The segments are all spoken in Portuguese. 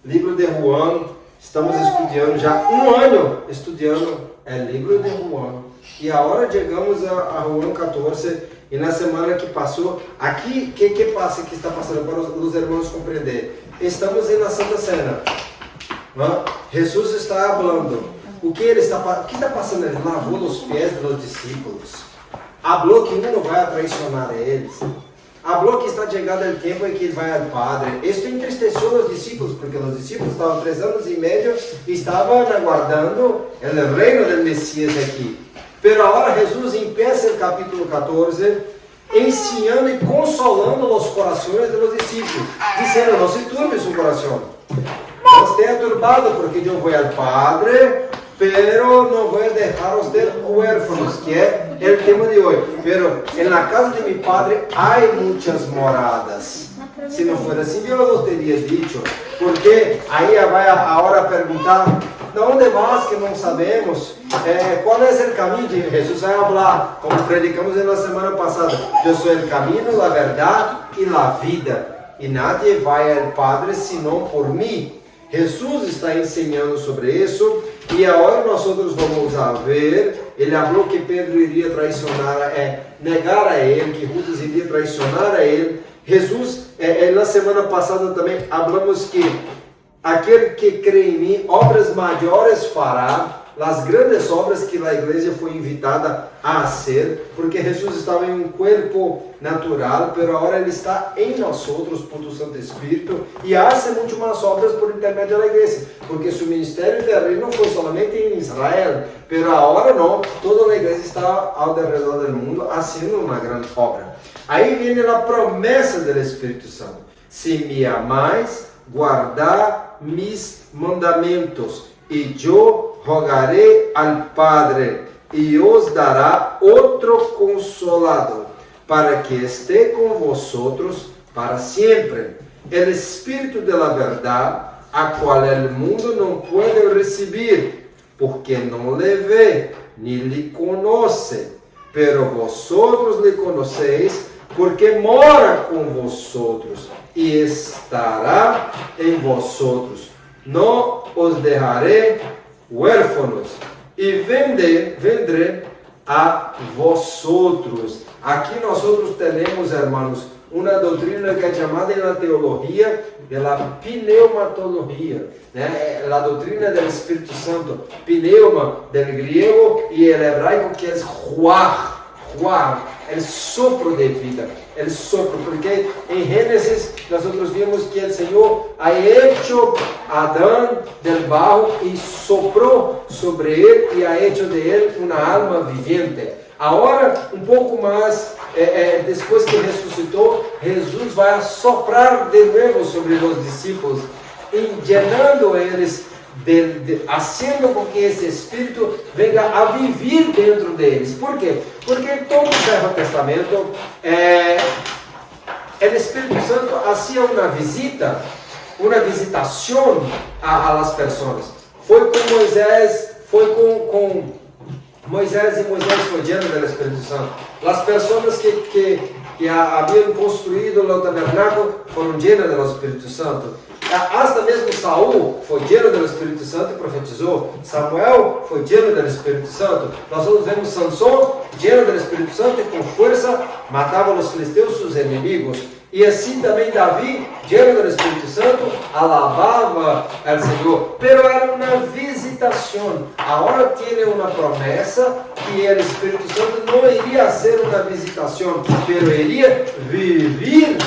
Livro de Juan, estamos estudando já um ano, estudando o livro de Juan. E agora chegamos a Juan 14, e na semana que passou, aqui, que passa, que está passando para os irmãos compreender? Estamos na Santa Cena. Jesus está falando. O que está passando? Ele lavou os pés dos discípulos. Falou que um não vai traicionar eles. Falou que está chegando o tempo em que ele vai ao Padre. Isso entristeceu os discípulos, porque os discípulos estavam 3 anos e meio e estavam aguardando o reino do Messias aqui. Pero agora Jesus empieza o capítulo 14, ensinando e consolando os corações dos discípulos, dizendo: não se turbe su coração, não esteja turbado, porque eu vou ao Padre, pero não vou deixar os huérfanos, que é o tema de hoje. Pero en la casa de mi Padre há muitas moradas. Se não for assim, eu não teria dito, porque aí vai a hora perguntar: de onde vas que não sabemos? Qual é o caminho? De Jesus vai falar, como predicamos na semana passada: eu sou o caminho, a verdade e a vida, e nadie vai ao Padre senão por mim. Jesus está ensinando sobre isso, e agora nós vamos ver. Ele falou que Pedro iria traicionar, negar a ele, que Judas iria traicionar a ele. Jesus, na semana passada também falamos que aquele que crê em mim, obras maiores fará, as grandes obras que a igreja foi invitada a fazer, porque Jesus estava em um corpo natural, mas agora ele está em nós outros por o Santo Espírito, e faz muito mais obras por intermédio da igreja, porque seu ministério terreno foi somente em Israel, mas agora não, toda a igreja está ao redor do mundo fazendo uma grande obra. Aí vem a promessa do Espírito Santo: se me amais, guardar mis mandamentos, e eu rogarei al Padre, e os dará outro consolador, para que esteja com vosotros para sempre. El Espírito de la verdade, a qual o mundo não pode receber, porque não le vê, nem lhe conhece. Pero vosotros le conheceis, porque mora com vosotros, e estará em vosotros. Não os deixarei huérfanos, e vendré a vosotros. Aqui nós temos, irmãos, uma doutrina que é chamada na teologia de la pneumatologia, a doutrina do Espírito Santo. Pneuma del griego e el hebraico, que é ruach, o sopro de vida, o sopro, porque em Gênesis nós vimos que o Senhor ha hecho Adão del barro e soprou sobre ele e ha hecho de ele uma alma vivente. Agora, um pouco mais, depois que ressuscitou, Jesus vai soprar de novo sobre os discípulos, llenando eles, fazendo com que esse Espírito venha a viver dentro deles. Por quê? Porque em todo o Velho Testamento, o Espírito Santo fazia uma visitação às pessoas. Foi com Moisés, Moisés, e Moisés foi lleno do Espírito Santo. As pessoas que haviam construído o tabernáculo foram llenas do Espírito Santo. Hasta mesmo Saul foi lleno do Espírito Santo e profetizou. Samuel foi lleno do Espírito Santo. Nós vemos Sansão lleno do Espírito Santo e com força matava os filisteus, seus inimigos. E assim também Davi, lleno do Espírito Santo, alabava ao Senhor. Pero era uma visitação. Agora tem uma promessa que o Espírito Santo não iria ser uma visitação, pero iria viver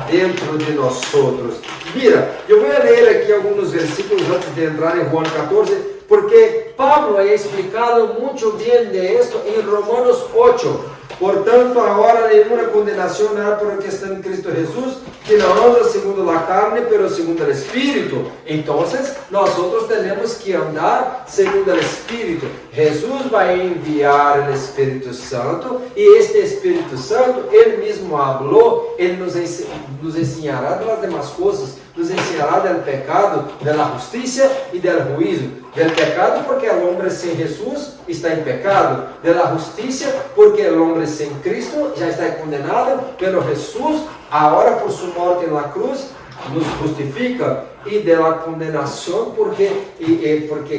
dentro de nós outros. Mira, eu vou ler aqui alguns versículos antes de entrar em Juan 14, porque Pablo ha explicado muito bem de esto em Romanos 8. Portanto, agora nenhuma condenação há por que estão em Cristo Jesus, que não anda segundo a carne, pero segundo o Espírito. Então, nós temos que andar segundo o Espírito. Jesus vai enviar o Espírito Santo, e este Espírito Santo, Ele mesmo falou, Ele nos ensinará das demais coisas, nos ensinará do pecado, da justiça e do juízo. Del pecado, porque o homem sem Jesus está em pecado. De la justiça, porque o homem sem Cristo já está condenado. Pero Jesus, agora por sua morte na cruz, nos justifica e da condenação, porque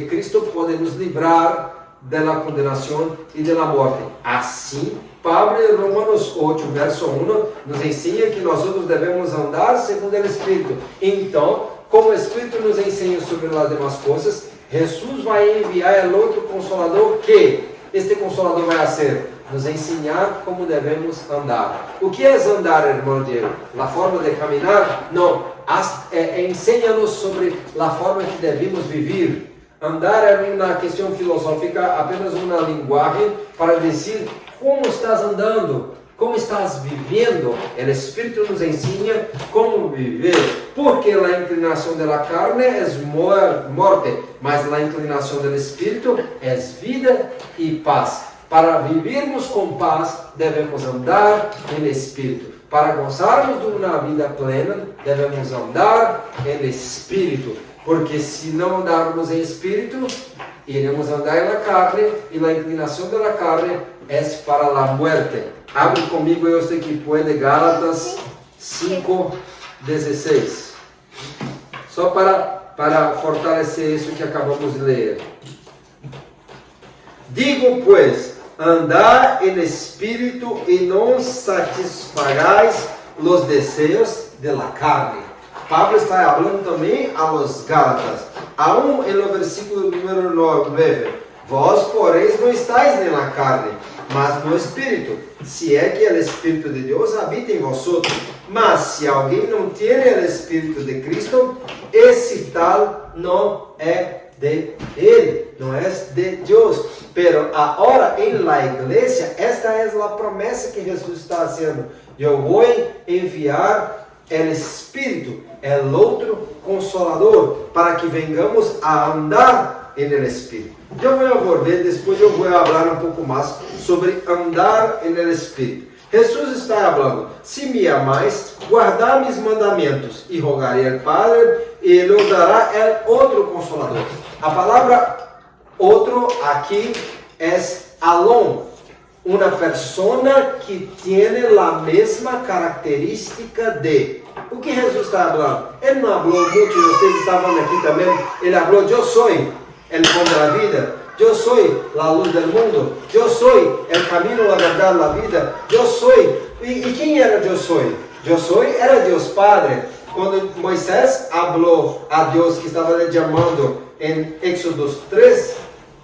Cristo pode nos livrar da condenação e da morte. Assim, Pablo em Romanos 8, verso 1, nos ensina que nós devemos andar segundo o Espírito. Então, como o Espírito nos ensina sobre as demais coisas, Jesus vai enviar o outro Consolador, que este Consolador vai ser nos ensinar como devemos andar. O que é andar, irmão Diego? A forma de caminhar? Não. Ensina-nos sobre a forma que devemos viver. Andar é uma questão filosófica, apenas uma linguagem para dizer como estás andando, como estás vivendo. O Espírito nos ensina como viver, porque a inclinação da carne é morte, mas a inclinação do Espírito é vida e paz. Para vivermos com paz, devemos andar em Espírito. Para gozarmos de uma vida plena, devemos andar em Espírito. Porque se não andarmos em Espírito, iremos andar na carne, e a inclinação da carne é para a morte. Abre comigo este que pode, Gálatas 5:16. Só para fortalecer isso que acabamos de ler. Digo, pues, andar em espírito e não satisfagais os desejos da carne. Pablo está falando também a los Gálatas. Aún no versículo número 9. Vós, porém, não estáis na carne, mas no Espírito, se é que o Espírito de Deus habita em vosotros. Mas se alguém não tem o Espírito de Cristo, esse tal não é de Ele, não é de Deus. Pero agora em la igreja, esta é a promessa que Jesus está fazendo. Eu vou enviar o Espírito, o outro Consolador, para que vengamos a andar em el Espírito. Eu vou volver, depois eu vou falar um pouco mais sobre andar em el Espírito. Jesus está falando: se me amais, guardai mis mandamentos, e rogarei ao Padre, e Ele os dará el outro Consolador. A palavra outro aqui é alon, uma persona que tem a mesma característica de. O que Jesus está falando? Ele não falou muito, vocês estavam aqui também. Ele falou: eu sou o pão da vida, eu sou a luz do mundo, eu sou o caminho, a verdade, a vida, eu sou. E quem era eu sou? Eu sou era Deus Padre. Quando Moisés falou a Deus que estava lhe chamando em Éxodo 3,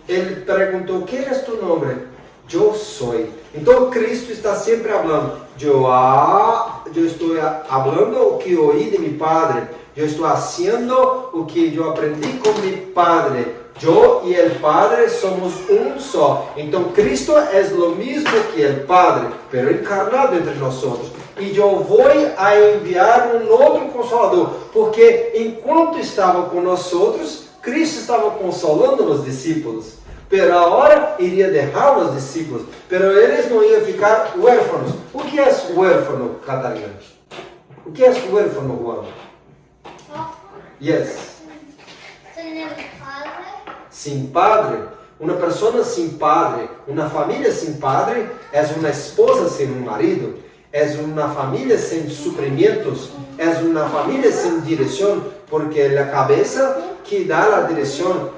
ele perguntou: quem é tu nome? Eu sou. Então Cristo está sempre falando: eu estou falando o que ouí de meu Padre, eu estou fazendo o que eu aprendi com meu Padre. Eu e o Padre somos um só. Então Cristo é o mesmo que o Padre, pero encarnado entre nós. E eu vou a enviar um outro Consolador, porque enquanto estava com nós outros, Cristo estava consolando os discípulos. Pero agora iria deixar os discípulos, pero eles não iam ficar huérfanos. O que é huérfano, Catarina? O que é huérfano, Juan? Yes. Sem padre. Uma pessoa sem padre, uma família sem padre, é uma esposa sem um marido, é uma família sem suprimentos, é uma família sem direção, porque a cabeça que dá a direção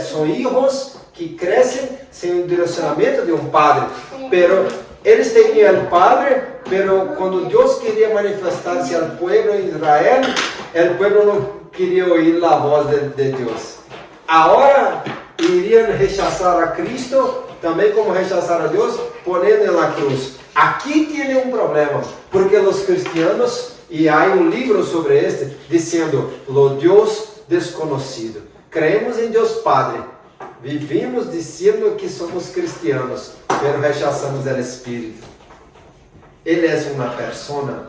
são filhos que crescem sem o direcionamento de um padre. Pero eles tinham o padre, pero quando Deus queria manifestar-se ao povo de Israel, o povo não queria ouvir a voz de Deus. Agora iriam rechaçar a Cristo, também como rechaçar a Deus, ponendo na cruz. Aqui tem um problema, porque os cristianos, e há um livro sobre este, dizendo: o Deus desconhecido. Creemos em Deus Padre, vivimos dizendo que somos cristianos, mas rechaçamos o Espírito. Ele é uma persona,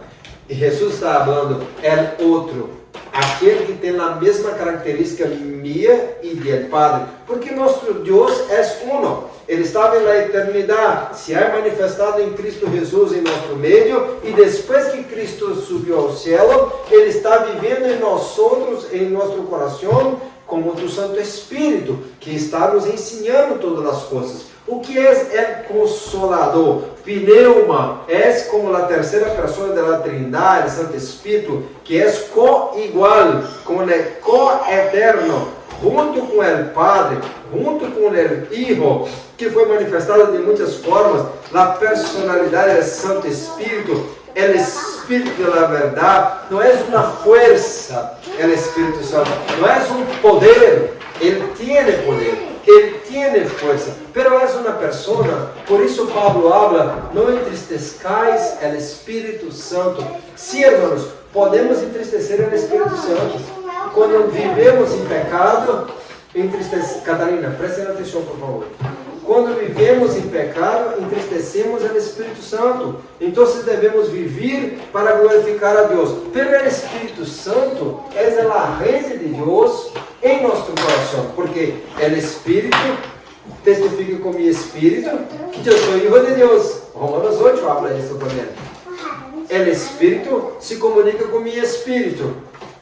e Jesus está falando: é outro, aquele que tem a mesma característica minha e do Padre, porque nosso Deus é uno. Ele estava na eternidade, se é manifestado em Cristo Jesus em nosso meio, e depois que Cristo subiu ao céu, Ele está vivendo em nós outros, em nosso coração, como o Santo Espírito, que está nos ensinando todas as coisas. O que é o Consolador? Pneuma é como a terceira pessoa da Trindade, Santo Espírito, que é co-igual, com o co-eterno, junto com o Padre, junto com o Hijo, que foi manifestado de muitas formas. A personalidade do Santo Espírito, o Espírito da verdade, não é uma força, o Espírito Santo, não é um poder, ele tem poder, ele tem força, mas é uma pessoa. Por isso Pablo habla, não entristezcais o Espírito Santo. Sim, irmãos, podemos entristecer o Espírito Santo quando vivemos em pecado. Catarina, prestem atenção, por favor. Quando vivemos em pecado, entristecemos o Espírito Santo. Então devemos viver para glorificar a Deus. Pero o Espírito Santo é a rede de Deus em nosso coração, porque o Espírito testifica com meu espírito que eu sou filho de Deus. Romanos 8 habla isso também. O Espírito se comunica com meu espírito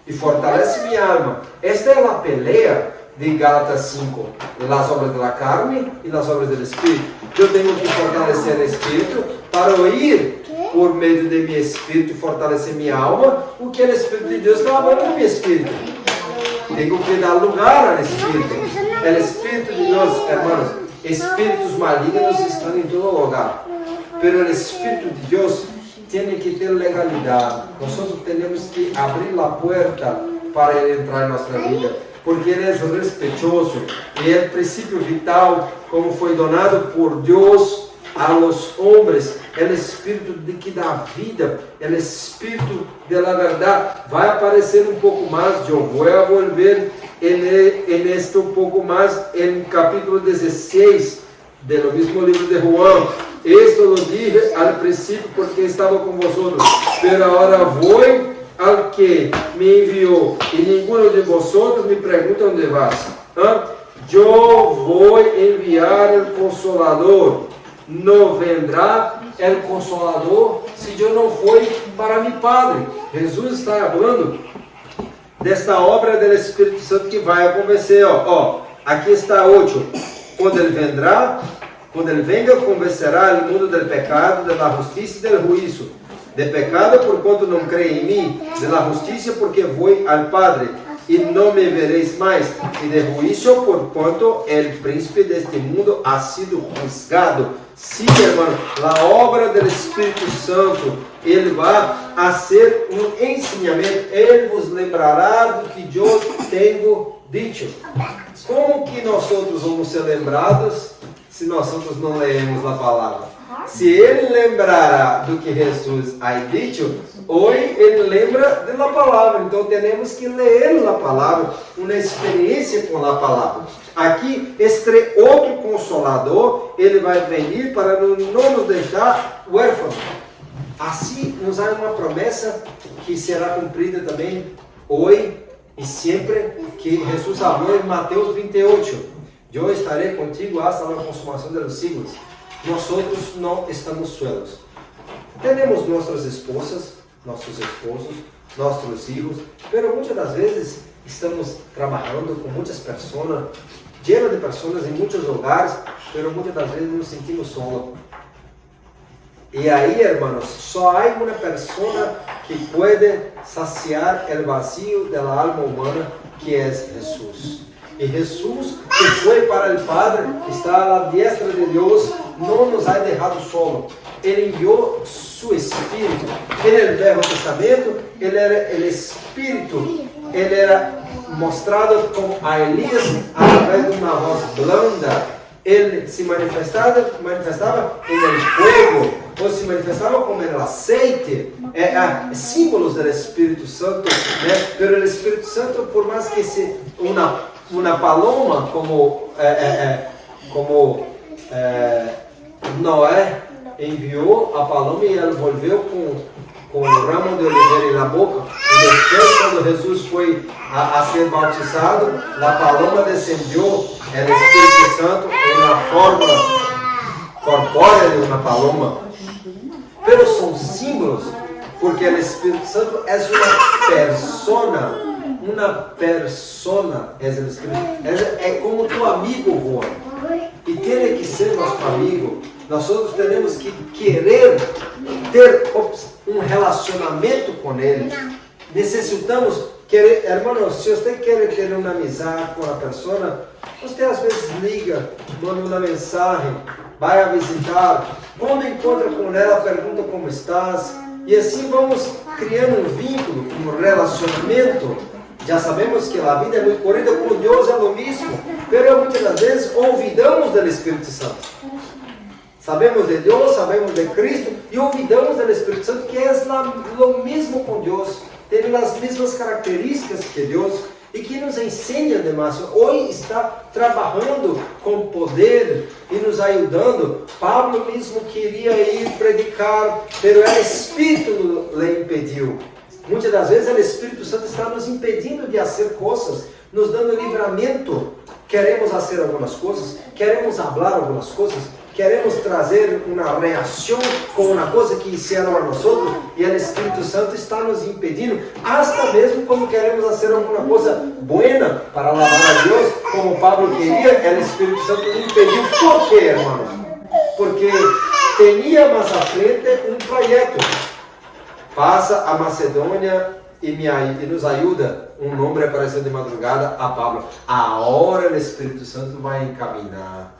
e fortalece minha alma. Esta é a peleia de Gálatas 5, as obras da carne e as obras do Espírito. Eu tenho que fortalecer o Espírito para ouvir por meio de meu Espírito e fortalecer minha alma o que o Espírito de Deus está falando no meu Espírito. Tenho que dar lugar ao Espírito. O Espírito de Deus, irmãos, espíritos malignos estão em todo lugar, mas o Espírito de Deus tem que ter legalidade. Nós temos que abrir a porta para ele entrar em nossa vida, porque ele é respeitoso e é o princípio vital, como foi donado por Deus a los homens, o Espírito de que dá vida, o Espírito da verdade. Vai aparecer um pouco mais, eu vou volver em este um pouco mais, em capítulo 16 do mesmo livro de Juan. Esto lo dije al princípio porque estava com vosotros, pero ahora voy al que me enviou, e ninguno de vosotros me pergunta onde vas. Eu vou enviar o Consolador. Não vendrá o Consolador se eu não for para mi Padre. Jesus está falando desta obra do Espírito Santo que vai acontecer. Aqui está 8. Quando ele vendrá, quando ele venga, convencerá o mundo do pecado, da justiça e do juízo. De pecado, por quanto não crê em mim; de la justiça, porque vou ao Padre e não me vereis mais; e de juízo, por quanto o príncipe deste mundo ha sido juzgado. Sim, irmão, a obra do Espírito Santo, ele vai a ser um ensinamento. Ele vos lembrará do que eu tenho dito. Como que nós outros vamos ser lembrados se nós outros não leemos a palavra? Se ele lembrará do que Jesus ha dito, hoje ele lembra da palavra. Então temos que ler a palavra, uma experiência com a palavra. Aqui, este outro Consolador, ele vai vir para não nos deixar huérfanos. Assim, nos há uma promessa que será cumprida também hoje e sempre, que Jesus falou em Mateus 28. Eu estarei contigo hasta a consumação dos siglos. Nós outros não estamos solos. Temos nossas esposas, nossos esposos, nossos filhos, mas muitas das vezes estamos trabalhando com muitas pessoas, lleno de pessoas em muitos lugares, mas muitas das vezes nos sentimos solos. E aí, irmãos, só há uma pessoa que pode saciar o vazio da alma humana, que é Jesus. E Jesus, que foi para o Padre, está à diestra de Deus, não nos ha deixado solo. Ele enviou seu Espírito. Ele no Velho Testamento, ele era o Espírito. Ele era mostrado como a Elias através de uma voz blanda. Ele se manifestava em el fuego, ou se manifestava como el aceite, símbolos do Espírito Santo, né? Pero o Espírito Santo, por mais que se uma paloma, como Noé enviou a paloma e ela volveu com o ramo de oliveira na boca. E depois, quando Jesus foi a ser bautizado, a paloma descendeu, o Espírito Santo, na forma corpórea de uma paloma. Pero são símbolos, porque o Espírito Santo é uma persona, é como tu amigo, Juan. e tem que ser nosso amigo. Nós todos temos que querer ter um relacionamento com ele. Necessitamos querer, irmãos, se você quer ter uma amizade com a pessoa, você às vezes liga, manda uma mensagem, vai a visitar, quando encontra com ela, pergunta como estás, e assim vamos criando um vínculo, um relacionamento. Já sabemos que a vida é muito corrida com Deus, é o mesmo, mas muitas das vezes olvidamos do Espírito Santo. Sabemos de Deus, sabemos de Cristo e olvidamos do Espírito Santo, que é o mesmo com Deus, tem as mesmas características que Deus e que nos ensina demais. Hoje está trabalhando com poder e nos ajudando. Pablo mesmo queria ir predicar, mas o Espírito lhe impediu. Muitas das vezes o Espírito Santo está nos impedindo de fazer coisas, nos dando livramento. Queremos fazer algumas coisas, queremos falar algumas coisas, queremos trazer uma reação com uma coisa que fizeram a nós outros, e o Espírito Santo está nos impedindo, até mesmo quando queremos fazer alguma coisa boa para alabar a Deus, como Pablo queria, o Espírito Santo nos impediu. Por quê, irmãos? Porque tinha mais à frente um projeto. Passa a Macedônia e nos ajuda. Um homem apareceu de madrugada a Pablo. Agora o Espírito Santo vai encaminhar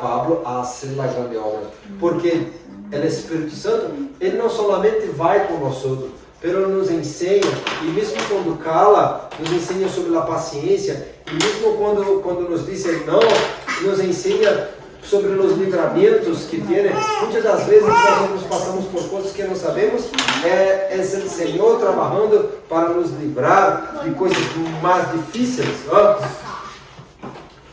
Pablo a fazer a grande obra. Porque o Espírito Santo, ele não somente vai com nós outros, mas nos ensina, e mesmo quando cala, nos ensina sobre a paciência, e mesmo quando nos diz não, nos ensina sobre os livramentos que tem. Muitas das vezes nós passamos por coisas que não sabemos, é o Senhor trabalhando para nos livrar de coisas mais difíceis.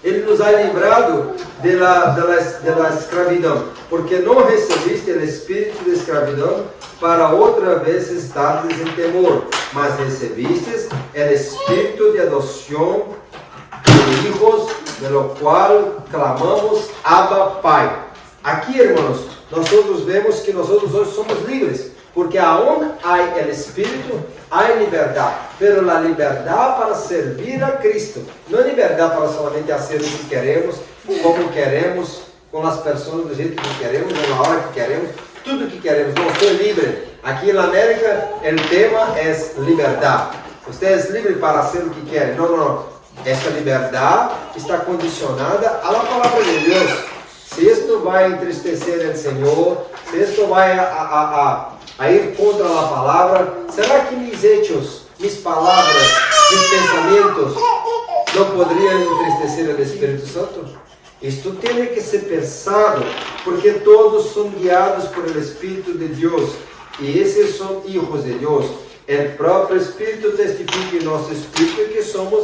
Ele nos ha livrado da escravidão, porque não recebiste o espírito de escravidão para outra vez estares em temor, mas recebiste o espírito de adoção de hijos, pelo qual clamamos Abba Pai. Aqui, irmãos, nós todos vemos que nós hoje somos livres, porque aonde há o Espírito, há liberdade. Pero a liberdade para servir a Cristo, não liberdade para somente fazer o que queremos, como queremos, com as pessoas do jeito que queremos, na hora que queremos, tudo que queremos. Não sou livre. Aqui na América, o tema é liberdade. Você é livre para fazer o que quer. Não. Essa liberdade está condicionada à palavra de Deus. Se isto vai entristecer o Senhor, se isto vai a ir contra a palavra, será que mis hechos, mis palavras, mis pensamentos não poderiam entristecer o Espírito Santo? Isto tem que ser pensado, porque todos são guiados por o Espírito de Deus, e esses são filhos de Deus. O próprio Espírito testifica em nosso Espírito que somos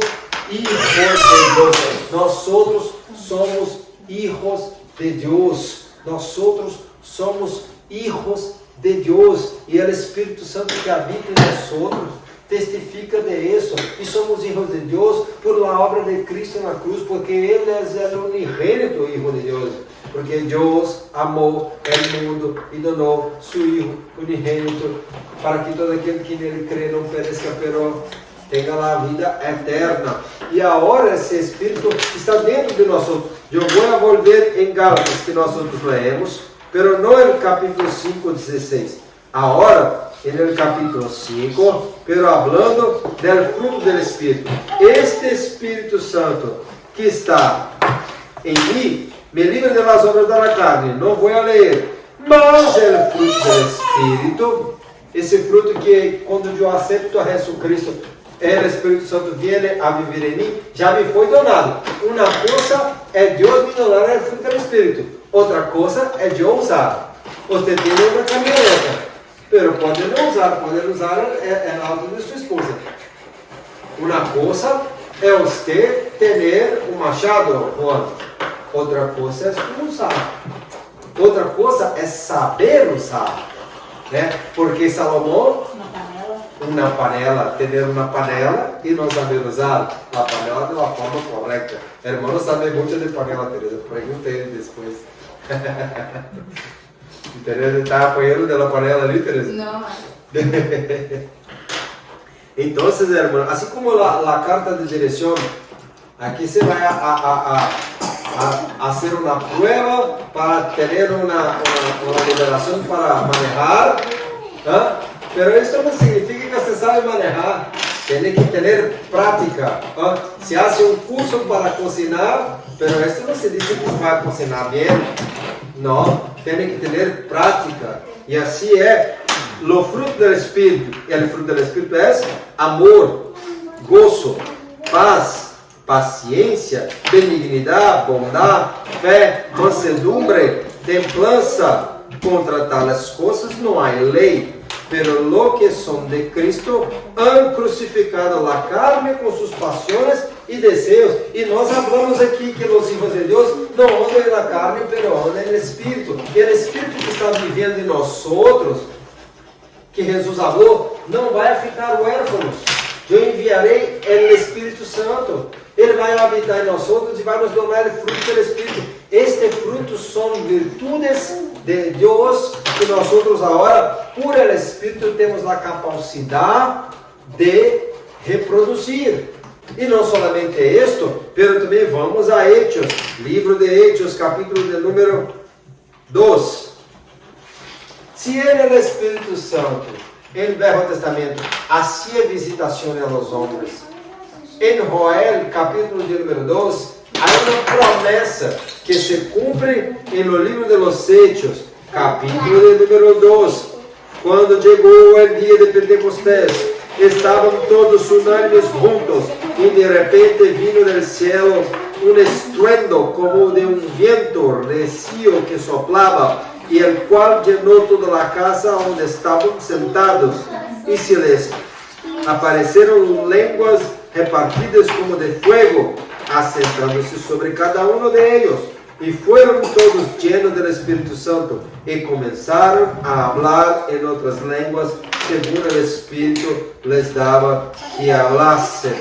hijos de Deus. Nós outros somos hijos de Deus. Nós outros somos hijos de Deus. E o Espírito Santo que habita em nós outros testifica de isso. E somos hijos de Deus por a obra de Cristo na cruz, porque Ele é o unigênito Hijo de Deus. Porque Deus amou o mundo e donou seu Hijo unigênito para que todo aquele que nele crê não pereça, pero tenha a vida eterna. E agora esse Espírito está dentro de nós. Eu vou volver em Gálatas, que nós outros leemos, pero não no capítulo 5, 16. Agora, no capítulo 5, pero hablando del fruto del Espírito. Este Espírito Santo que está em mim, me livra de las obras da carne. Não vou ler. Mas o fruto do Espírito, esse fruto que quando eu aceito a Jesus Cristo, o Espírito Santo vem a viver em mim, já me foi donado. Uma coisa é Deus me donar o fruto do Espírito, outra coisa é eu usar. Você tem uma caminhoneta, pero pode não usar, pode usar é na auto de sua esposa. Uma coisa é você ter um machado, Juan. Outra coisa é usar. Outra coisa é saber usar, né? Porque Salomão, uma panela, ter uma panela e não saber usar a panela de uma forma correta. Irmão, não sabe muito de panela, Teresa. Pergunta ele depois. Teresa está apoiando da panela ali, Teresa? Não. Então, irmão, assim como a carta de direção, aqui você vai a hacer una prueba para tener una liberación para manejar. ¿Ah? Pero esto no significa que usted sabe manejar. Tiene que tener práctica. ¿Ah? Se hace un curso para cocinar, pero esto no se dice que va a cocinar bien. No, tiene que tener práctica. Y así es. Los frutos del Espíritu. El fruto del Espíritu es amor, gozo, paz, paciencia, benignidad, bondad, fe, mansedumbre, templanza. Contra tales cosas no hay ley. Pero lo que son de Cristo han crucificado la carne con sus pasiones y deseos. Y nós hablamos aquí que los hijos de Dios no andan en la carne, pero andan en el Espíritu. Y el Espíritu que está viviendo en nosotros, que Jesús habló, não vai ficar huérfanos. Eu enviarei o Espírito Santo. Ele vai habitar em nós outros e vai nos donar o fruto do Espírito. Este fruto são virtudes de Deus que nós outros agora, por el Espírito, temos a capacidade de reproduzir. E não somente isto, mas também vamos a Hechos, livro de Hechos, capítulo de número 2. Se ele é o Espírito Santo, em Velho Testamento, hacía visitação aos homens. Em Joel, capítulo de número 2, há uma promessa que se cumpre no livro de los Hechos, capítulo de número 2. Quando chegou o dia de Pentecostés, estavam todos unânimes juntos, e de repente vino del cielo um estruendo como de um viento recio que soplava, e el qual llenou toda a casa onde estavam sentados, e se les apareceram línguas repartidas como de fuego, assentando-se sobre cada um de ellos, e foram todos llenos do Espírito Santo, e começaram a hablar em outras línguas, segundo o Espírito les dava que hablassem.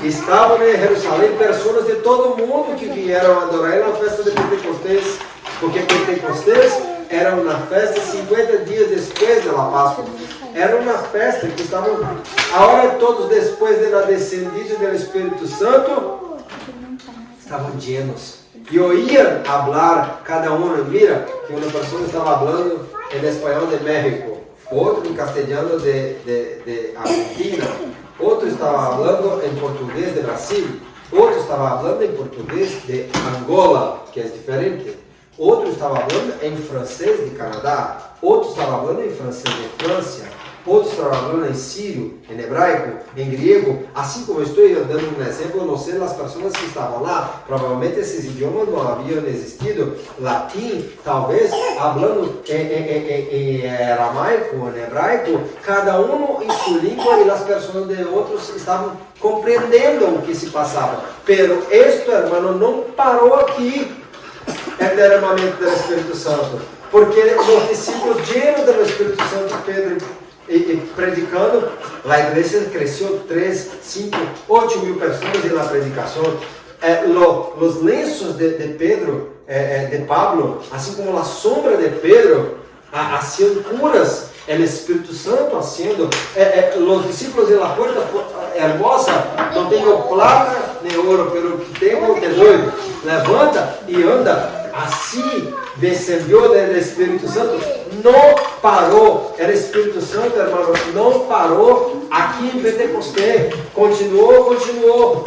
Estavam em Jerusalém pessoas de todo o mundo que vieram adorar na festa de Pentecostés, porque Pentecostés era uma festa 50 dias depois da Páscoa. Era uma festa que estavam, agora todos depois da descendida do Espírito Santo, estavam llenos. E oíam falar, cada um, mira, que uma pessoa estava falando em espanhol de México, outro em castelhano de Argentina, outro estava falando em português de Brasil, outro estava falando em português de Angola, que é diferente. Outro estava falando em francês de Canadá, outro estava falando em francês de França, outro estava falando em sírio, em hebraico, em grego. Assim como estou dando um exemplo, não sei, as pessoas que estavam lá, provavelmente esses idiomas não haviam existido. Latim, talvez, falando em aramaico, em hebraico, cada um em sua língua, e as pessoas de outros estavam compreendendo o que se passava. Pero isto, hermano, não parou aqui. El derramamento do Espírito Santo, porque os discípulos llenos do Espírito Santo, Pedro e predicando, a igreja cresceu 3, 5, 8 mil pessoas na predicação. Os lenços de Pedro, de Pablo, assim como a sombra de Pedro, haciam curas, o Espírito Santo haciendo, os discípulos de la puerta hermosa, não tenho plata nem ouro, pero que tenho te doy, levanta e anda. Assim descendeu o Espírito Santo, não parou. O Espírito Santo, hermanos, não parou aqui em Pentecostés. Continuou.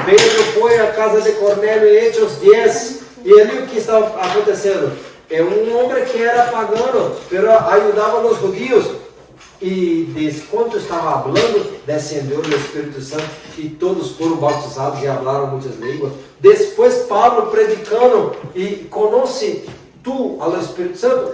Pedro foi à casa de Cornélio em Hechos 10. E ali o que estava acontecendo? É um homem que era pagano, mas ajudava os judeus. E quando estava falando, descendeu o Espírito Santo e todos foram bautizados e falaram muitas línguas. Depois Paulo predicando e conhece tu ao Espírito Santo?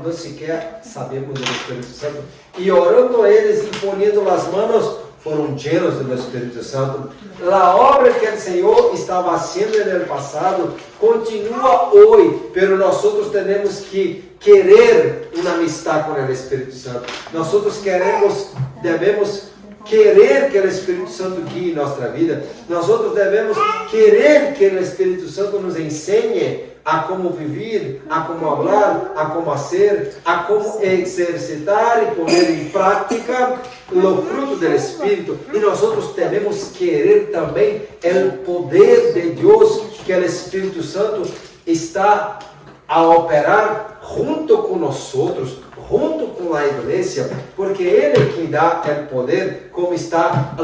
Não sequer sabemos do Espírito Santo. E orando a eles, imponindo as mãos, foram llenos do Espírito Santo. A obra que o Senhor estava fazendo no passado continua hoje, pero nós temos que querer uma amistade com o Espírito Santo. Nós devemos querer que o Espírito Santo guie nossa vida. Nós devemos querer que o Espírito Santo nos ensine a como viver, a como falar, a como fazer, a como exercitar e pôr em prática o fruto do Espírito. E nós devemos querer também o poder de Deus que o Espírito Santo está a operar junto com nós outros, junto com a igreja, porque Ele é quem dá o poder, como está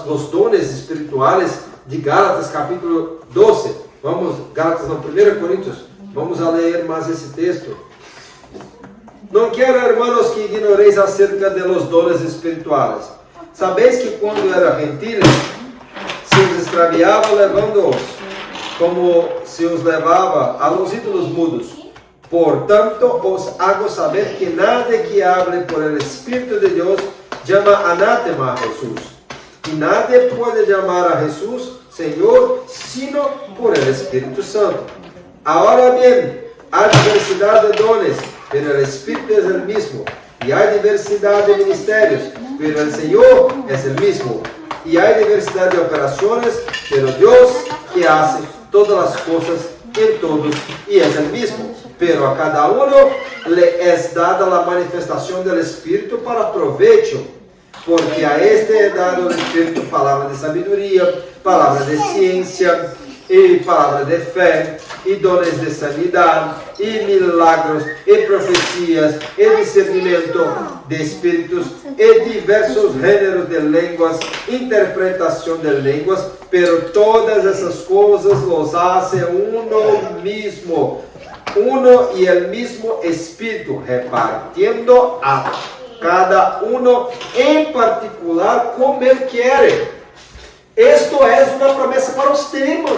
os dones espirituais de Gálatas capítulo 12. Vamos, Gálatas não, 1 Coríntios, vamos a ler mais esse texto. Não quero, hermanos, que ignoreis acerca de los dones espirituais. Sabeis que quando eram gentiles, se os extraviava levando-os, como se os levava a los ídolos mudos. Portanto, os hago saber que nada que hable por el Espírito de Deus llama anátema a Jesús. E nada pode chamar a Jesus Senhor, sino por el Espírito Santo. Ahora bien, há diversidade de dones, pero el Espírito es el mismo. Y hay diversidad de ministerios, pero el Señor es el mismo. Y hay diversidad de operaciones, pero Dios que hace todas las cosas en todos y es el mismo. Pero a cada uno le es dada la manifestación del Espíritu para provecho. Porque a este es dado el Espíritu palabra de sabiduría, palabra de ciencia, e palavra de fé, e dones de sanidade, e milagros, e profecias, e discernimento de espíritos, e diversos gêneros de línguas, interpretação de línguas, pero todas essas coisas los hace uno mismo, uno y el mismo Espíritu, repartiendo a cada uno em particular como Ele quer. Esto é uma promessa para você, irmão.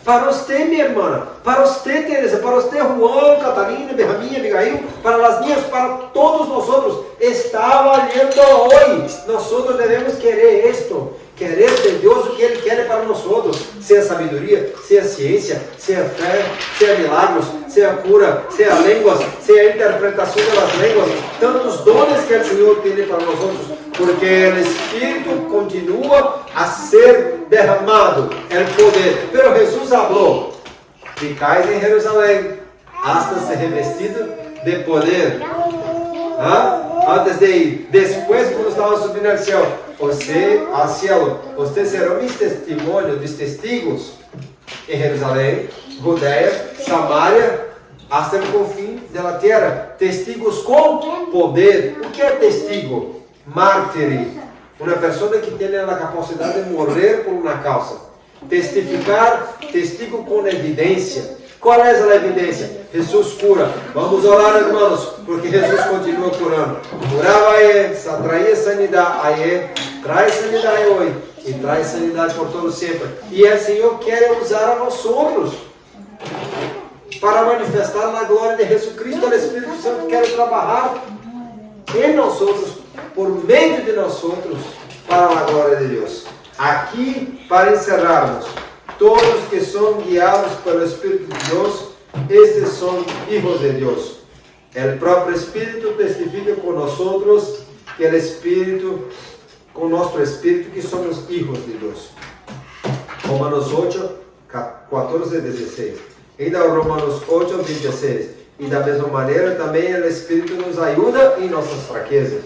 Para você, minha irmã. Para você, Teresa. Para você, Juan, Catarina, Benjamin, Abigail. Para as minhas, para todos nós outros. Está valendo hoje. Nós outros devemos querer isto. Querer de Deus o que Ele quer para nós outros. Seja sabedoria, seja ciência, seja fé, seja milagros, seja cura, seja línguas, seja interpretação das línguas. Tantos dones que o Senhor tem para nós outros. Porque o Espírito continua a ser derramado, o poder. Pero Jesus falou: ficais em Jerusalém, hasta ser revestido de poder. Antes de ir, depois, quando estava subindo ao céu, ao cielo, vocês serão mis testemunhos, mis testigos em Jerusalém, Judeia, Samaria, hasta o confim da terra. Testigos com poder. O que é testigo? Mártir, uma pessoa que tem a capacidade de morrer por uma causa. Testificar, testigo com evidência. Qual é a evidência? Jesus cura. Vamos orar, irmãos, porque Jesus continua curando. Curava aí, traía sanidade aí, traz sanidade hoje e traz sanidade por todo sempre. E o Senhor quer usar a nós outros para manifestar a glória de Jesus Cristo. O Espírito Santo quer trabalhar em nós outros, por meio de nós outros, para a glória de Deus. Aqui, para encerrarmos, todos que são guiados pelo Espírito de Deus, estes são hijos de Deus. O próprio Espírito testifica com nós outros que o Espírito, com nosso Espírito, que somos hijos de Deus. Romanos 8, 14 e 16. Ainda Romanos 8, 26. E da mesma maneira também o Espírito nos ajuda em nossas fraquezas.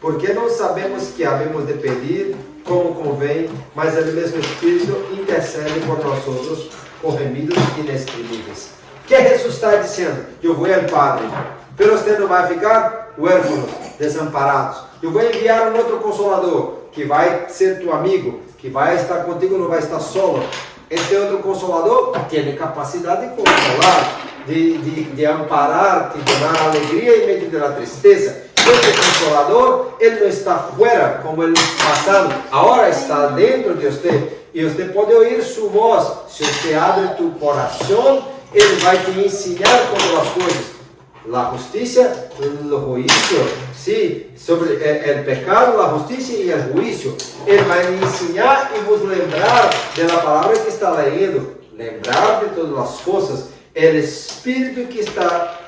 Porque não sabemos que havemos de pedir como convém, mas o mesmo Espírito intercede por nós outros com gemidos inexprimíveis. O que Jesus está dizendo? Eu vou ao Padre, pero você não vai ficar huérfanos, desamparados. Eu vou enviar um outro Consolador, que vai ser tu amigo, que vai estar contigo, não vai estar solo. Este outro Consolador tem capacidade de consolar, de amparar, de dar alegria em meio da tristeza. Este Consolador, Ele não está fora, como Ele passado, agora está dentro de você. E você pode ouvir sua voz. Se você abre tu coração, Ele vai te ensinar todas as coisas. A justiça, o juízo, sim, sobre o pecado, a justiça e o juízo. Ele vai me ensinar e vos lembrar da palavra que está lendo. Lembrar de todas as coisas. O Espírito que está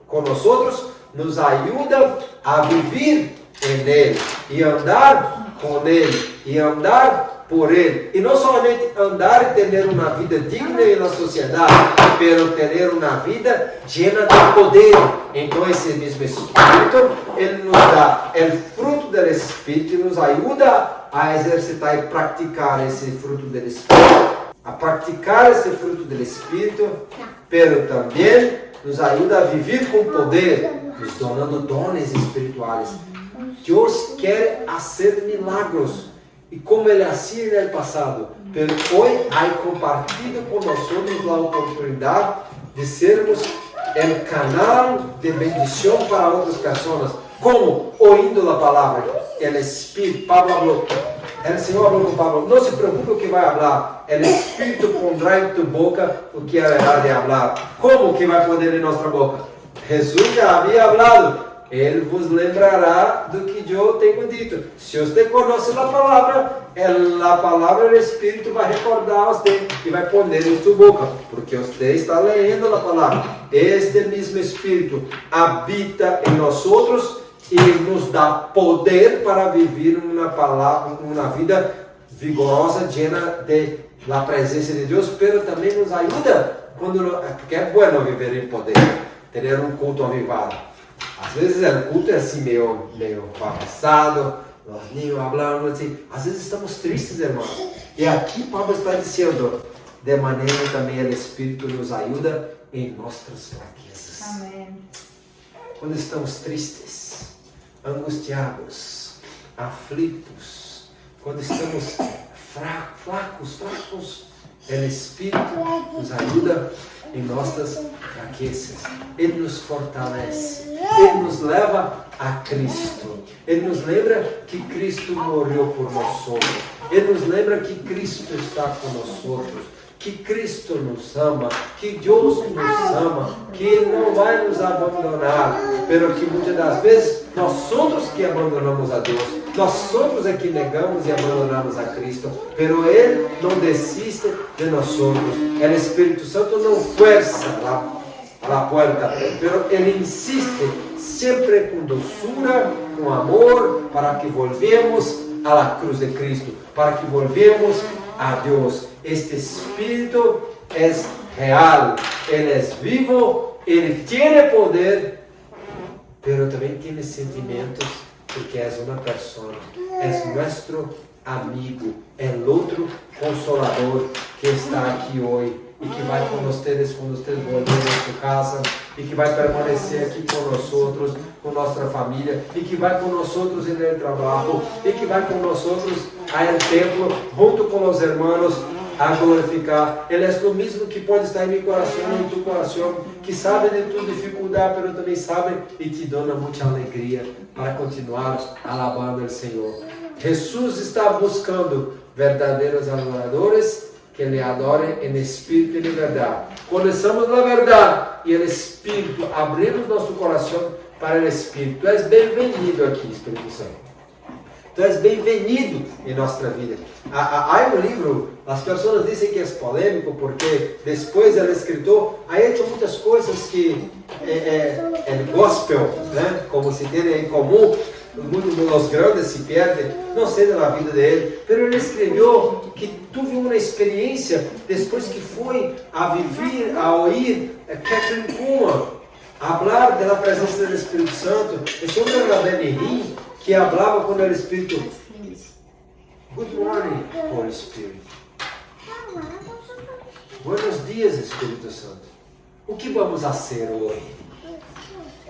conosco nos ajuda a viver em Ele e andar com Ele e andar por Ele. E não somente andar e ter uma vida digna na sociedade, mas ter uma vida llena de poder. Então esse mesmo Espírito, Ele nos dá o fruto do Espírito e nos ajuda a exercitar e praticar esse fruto do Espírito. a praticar esse fruto do Espírito, pero também nos ajuda a viver com poder, nos donando dones espirituais. Deus quer fazer milagros, e como Ele fazia no passado, pero hoje ha compartido com nós a oportunidade de sermos o canal de bendição para outras pessoas. Como? Ouvindo a palavra, o Espírito. Pablo falou, o Senhor falou com Pablo, não se preocupe o que vai falar, o Espírito pondrá em tu boca o que haverá de falar. Como que vai poder em nossa boca? Jesus já havia falado, Ele vos lembrará do que eu tenho dito. Se você conhece a palavra do Espírito vai recordar a você e vai pôr em sua boca, porque você está lendo a palavra. Este mesmo Espírito habita em nós outros e nos dá poder para viver uma vida vigorosa, llena de la presença de Deus, mas também nos ajuda, porque é bom viver em poder, ter um culto avivado. Às vezes o culto é assim meio bagunçado, os niños falando assim, às vezes estamos tristes, irmãos. E aqui Pablo está dizendo, de maneira também o Espírito nos ajuda em nossas fraquezas. Amém. Quando estamos tristes, angustiados, aflitos, quando estamos fracos, o Espírito nos ajuda em nossas fraquezas. Ele nos fortalece, Ele nos leva a Cristo. Ele nos lembra que Cristo morreu por nós outros. Ele nos lembra que Cristo está com nós outros, que Cristo nos ama, que Deus nos ama, que Ele não vai nos abandonar, pero que muitas das vezes nós outros que abandonamos a Deus, nós outros é que negamos e abandonamos a Cristo, pero Ele não desiste de nós outros. O Espírito Santo não força a porta, pero Ele insiste sempre com doçura, com amor, para que volvemos à cruz de Cristo, para que volvemos a Deus. Este Espírito é real, Ele é vivo, Ele tem poder, pero também tem sentimentos, porque é uma pessoa, é nosso amigo, é outro consolador que está aqui hoje e que vai com vocês quando vocês voltarem a sua casa, e que vai permanecer aqui com nós outros, com nossa família, e que vai com nós outros no trabalho, e que vai com nós outros ao templo, junto com os irmãos, a glorificar. Ele é o mesmo que pode estar em meu coração, em tu coração, que sabe de tua dificuldade, mas também sabe e te dá muita alegria para continuar alabando o Senhor. Jesus está buscando verdadeiros adoradores que lhe adorem em espírito e em verdade. Conheçamos a verdade e o Espírito, abrimos nosso coração para o Espírito. Tu és bem-vindo aqui, Espírito Santo. Tu és bem-vindo em nossa vida. Há um livro, as pessoas dizem que é polêmico, porque depois o escritor ha hecho muitas coisas que é gospel, né? Como se tem em comum, os grandes se perdem, não sei da vida dele, mas ele escreveu que teve uma experiência depois que foi a viver, a ouvir Catherine Kuhlman falar da presença do Espírito Santo. Esse homem era Benny, que falava com o Espírito. Good morning, Holy Spirit. Buenos dias, Espírito Santo. O que vamos fazer hoje?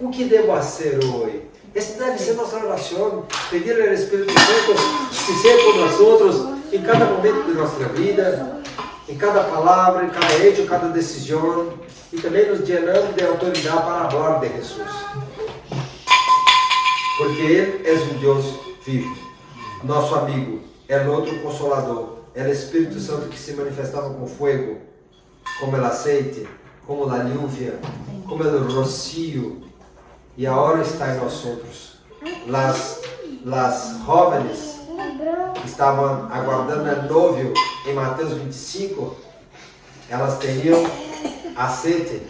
O que devo fazer hoje? Essa deve ser nossa oração, pedir ao Espírito Santo que seja com nós outros em cada momento de nossa vida, em cada palavra, em cada hecho, em cada decisão, e também nos llenando de autoridade para falar de Jesus. Porque Ele é um Deus vivo, nosso amigo, é outro consolador, é o Espírito Santo que se manifestava com fogo, como o azeite, como a lluvia, como o rocío, e agora está em nós outros. As jovens que estavam aguardando o novio em Mateus 25, elas tinham azeite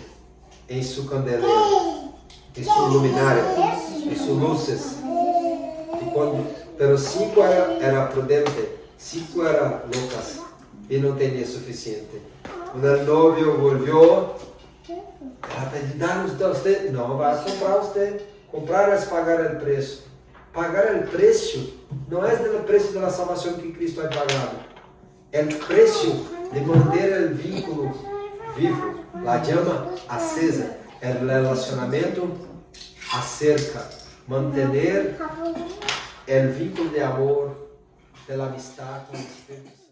em seu candelero, em sua luminária, em suas luzes. Pero 5 era prudente, 5 eram loucas e não tinha suficiente. Quando o novio volvió, ela pediu, dá-nos a você. Não, vai comprar você. Comprar é pagar o preço. Pagar o preço não é o preço da salvação que Cristo ha pagado. É o preço de manter o vínculo vivo, a llama acesa, o relacionamento acerca, manter o vínculo de amor, de la amistad com o Espírito Santo.